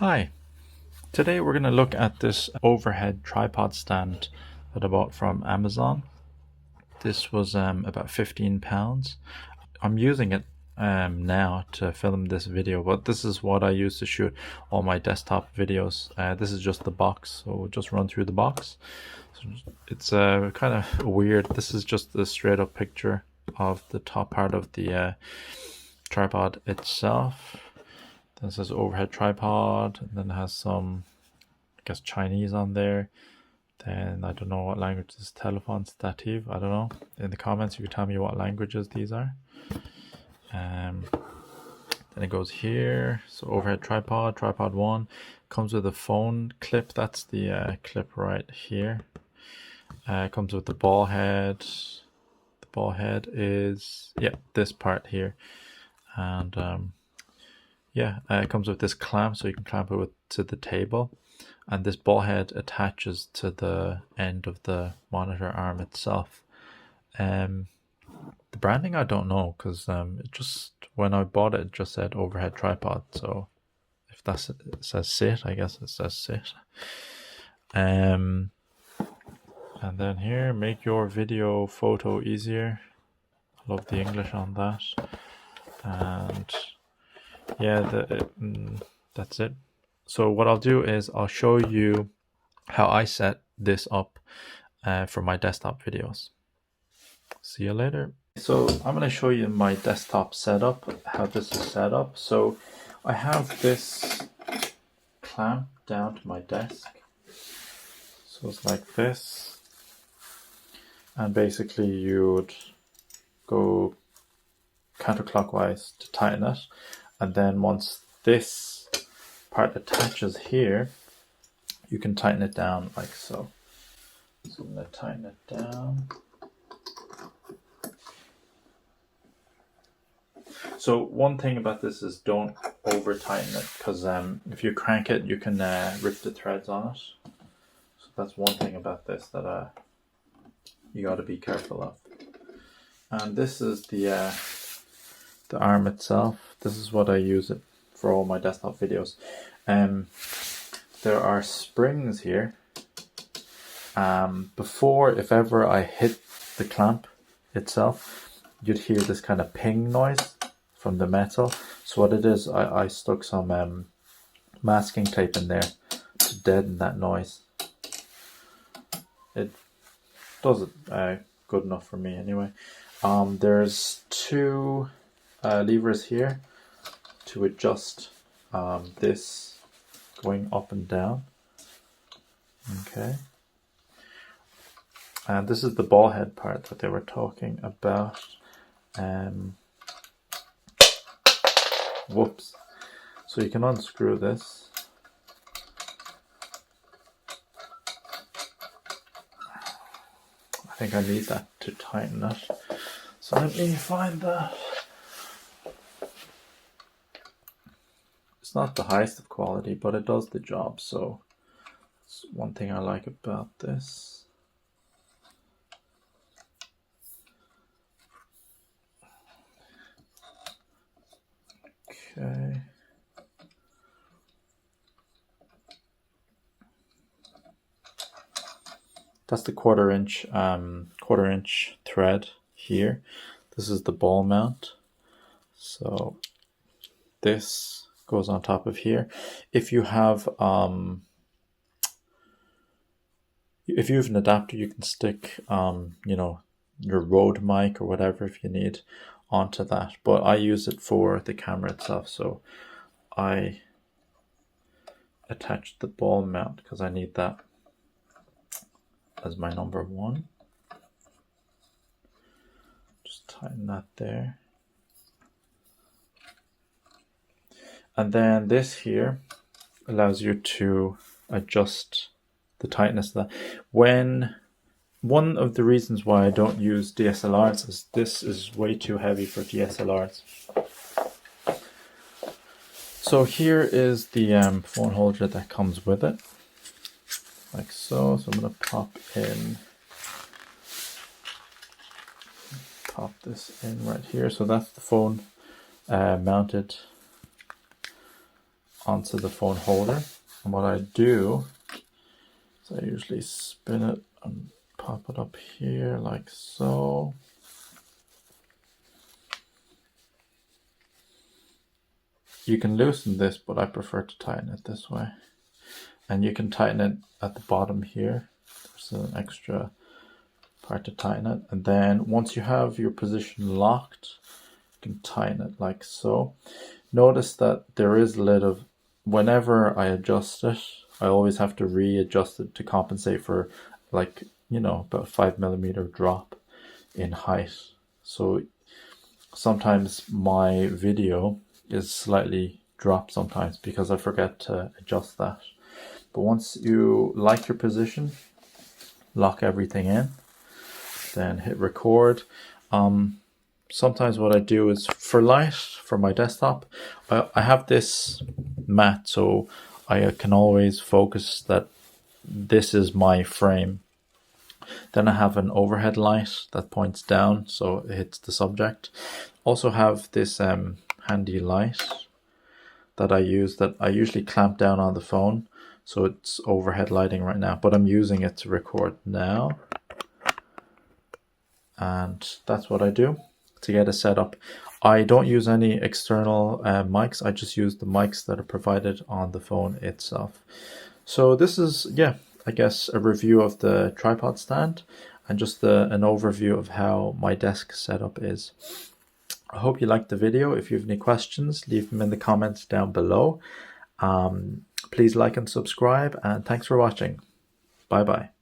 Hi, today we're going to look at this overhead tripod stand that I bought from Amazon. This was about £15. I'm using it now to film this video, but this is what I use to shoot all my desktop videos. This is just the box, so we'll just run through the box. So it's kind of weird. This is just a straight up picture of the top part of the tripod itself. This is overhead tripod, and then it has some, I guess, Chinese on there. Then I don't know what language this is. Telephone stative. I don't know. In the comments, you can tell me what languages these are. Then it goes here. So overhead tripod, tripod 1. Comes with a phone clip. That's the clip right here. Comes with the ball head. The ball head is this part here, and it comes with this clamp, so you can clamp it to the table, and this ball head attaches to the end of the monitor arm itself. The branding I don't know, because it just, when I bought it, it just said overhead tripod, so if it says sit, I guess it says sit. And then here, make your video photo easier. Love the English on that. And yeah, that's it. So what I'll do is I'll show you how I set this up for my desktop videos. See you later. So I'm going to show you my desktop setup, how this is set up. So I have this clamp down to my desk. So it's like this. And basically you would go counterclockwise to tighten it. And then once this part attaches here, you can tighten it down like so. So I'm going to tighten it down. So one thing about this is don't over tighten it, because if you crank it, you can rip the threads on it. So that's one thing about this that you got to be careful of. And this is the arm itself. This is what I use it for all my desktop videos. There are springs here. Before, if ever I hit the clamp itself, you'd hear this kind of ping noise from the metal. So what it is, I stuck some masking tape in there to deaden that noise. It does it good enough for me anyway. There's two levers here to adjust this going up and down. Okay. And this is the ball head part that they were talking about. Whoops. So you can unscrew this. I think I need that to tighten it. So let me find that. It's not the highest of quality, but it does the job. So it's one thing I like about this. Okay. That's the quarter inch thread here. This is the ball mount. So this goes on top of here. If you have an adapter, you can stick your Rode mic or whatever if you need onto that, but I use it for the camera itself, so I attached the ball mount because I need that as my number one. Just tighten that there. And then this here allows you to adjust the tightness of that. One of the reasons why I don't use DSLRs is this is way too heavy for DSLRs. So here is the phone holder that comes with it, like so. So I'm going to pop this in right here. So that's the phone mounted onto the phone holder. And what I do is I usually spin it and pop it up here like so. You can loosen this, but I prefer to tighten it this way. And you can tighten it at the bottom here. There's an extra part to tighten it. And then once you have your position locked, you can tighten it like so. Notice that there is a little, whenever I adjust it, I always have to readjust it to compensate for, like, you know, about 5mm drop in height. So sometimes my video is slightly dropped sometimes because I forget to adjust that. But once you like your position, lock everything in, then hit record. Sometimes what I do is for light, for my desktop, I have this mat, so I can always focus that this is my frame. Then I have an overhead light that points down, so it hits the subject. Also have this handy light that I use, that I usually clamp down on the phone, so it's overhead lighting right now, but I'm using it to record now. And that's what I do to get it set up. I don't use any external mics. I just use the mics that are provided on the phone itself. So this is, yeah, I guess a review of the tripod stand and just an overview of how my desk setup is. I hope you liked the video. If you have any questions, leave them in the comments down below. Please like and subscribe, and thanks for watching. Bye bye.